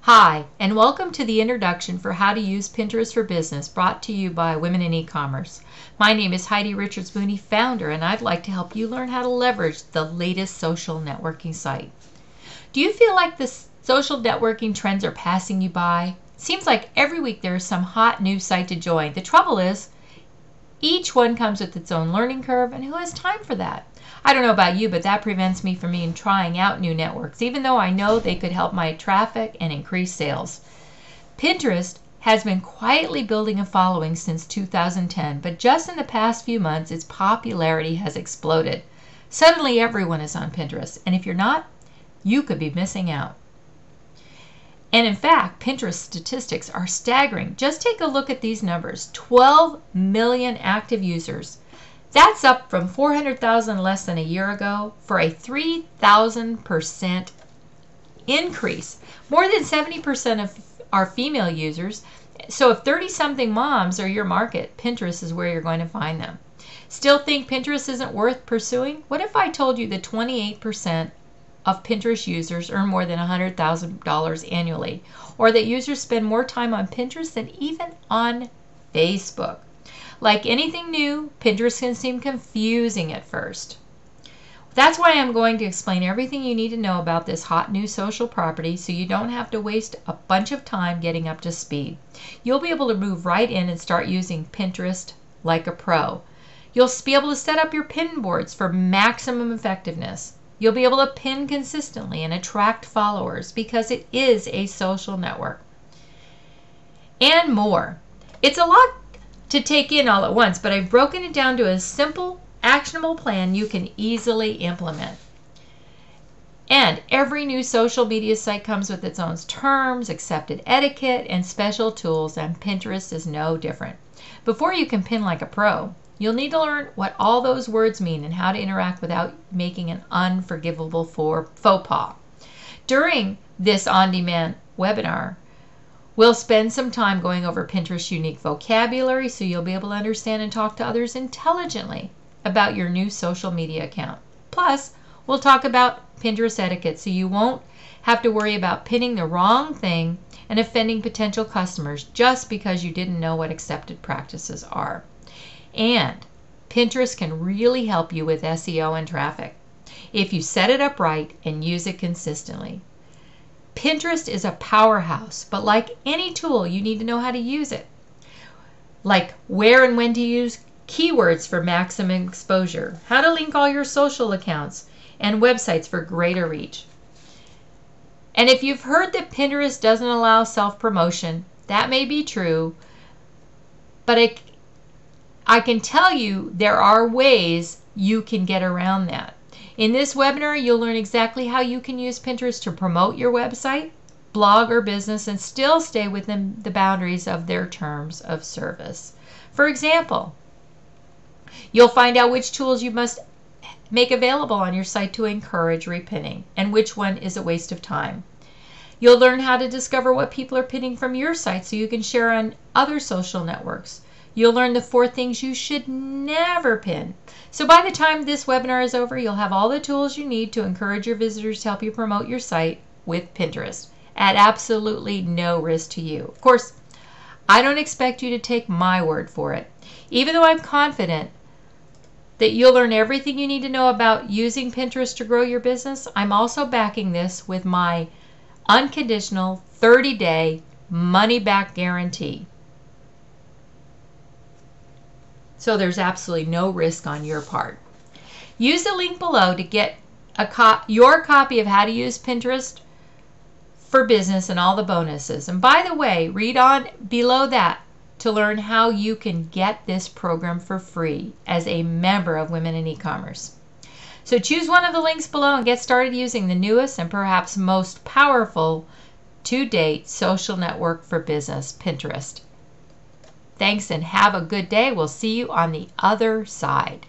Hi, and welcome to the introduction for how to use Pinterest for Business, brought to you by Women in E-Commerce. My name is Heidi Richards Mooney, founder, and I'd like to help you learn how to leverage the latest social networking site. Do you feel like the social networking trends are passing you by? Seems like every week there is some hot new site to join. The trouble is, each one comes with its own learning curve, and who has time for that? I don't know about you, but that prevents me from even trying out new networks, even though I know they could help my traffic and increase sales. Pinterest has been quietly building a following since 2010, but just in the past few months, its popularity has exploded. Suddenly, everyone is on Pinterest, and if you're not, you could be missing out. And in fact, Pinterest statistics are staggering. Just take a look at these numbers. 12 million active users. That's up from 400,000 less than a year ago for a 3,000% increase. More than 70% of our female users. So if 30-something moms are your market, Pinterest is where you're going to find them. Still think Pinterest isn't worth pursuing? What if I told you that 28% of Pinterest users earn more than $100,000 annually, or that users spend more time on Pinterest than even on Facebook? Like anything new, Pinterest can seem confusing at first. That's why I'm going to explain everything you need to know about this hot new social property so you don't have to waste a bunch of time getting up to speed. You'll be able to move right in and start using Pinterest like a pro. You'll be able to set up your pin boards for maximum effectiveness. You'll be able to pin consistently and attract followers because it is a social network. And more. It's a lot to take in all at once, but I've broken it down to a simple, actionable plan you can easily implement. And every new social media site comes with its own terms, accepted etiquette, and special tools, and Pinterest is no different. Before you can pin like a pro, you'll need to learn what all those words mean and how to interact without making an unforgivable faux pas. During this on-demand webinar, we'll spend some time going over Pinterest's unique vocabulary so you'll be able to understand and talk to others intelligently about your new social media account. Plus, we'll talk about Pinterest etiquette so you won't have to worry about pinning the wrong thing and offending potential customers just because you didn't know what accepted practices are. And Pinterest can really help you with SEO and traffic if you set it up right and use it consistently. Pinterest is a powerhouse, but like any tool, you need to know how to use it. Like where and when to use keywords for maximum exposure, how to link all your social accounts and websites for greater reach. And if you've heard that Pinterest doesn't allow self-promotion, that may be true, but I can tell you there are ways you can get around that. In this webinar, you'll learn exactly how you can use Pinterest to promote your website, blog, or business and still stay within the boundaries of their terms of service. For example, you'll find out which tools you must make available on your site to encourage repinning and which one is a waste of time. You'll learn how to discover what people are pinning from your site so you can share on other social networks. You'll learn the 4 things you should never pin. So by the time this webinar is over, you'll have all the tools you need to encourage your visitors to help you promote your site with Pinterest at absolutely no risk to you. Of course, I don't expect you to take my word for it. Even though I'm confident that you'll learn everything you need to know about using Pinterest to grow your business, I'm also backing this with my unconditional 30-day money-back guarantee. So there's absolutely no risk on your part. Use the link below to get your copy of How to Use Pinterest for Business and all the bonuses. And by the way, read on below that to learn how you can get this program for free as a member of Women in E-Commerce. So choose one of the links below and get started using the newest and perhaps most powerful to date social network for business, Pinterest. Thanks and have a good day. We'll see you on the other side.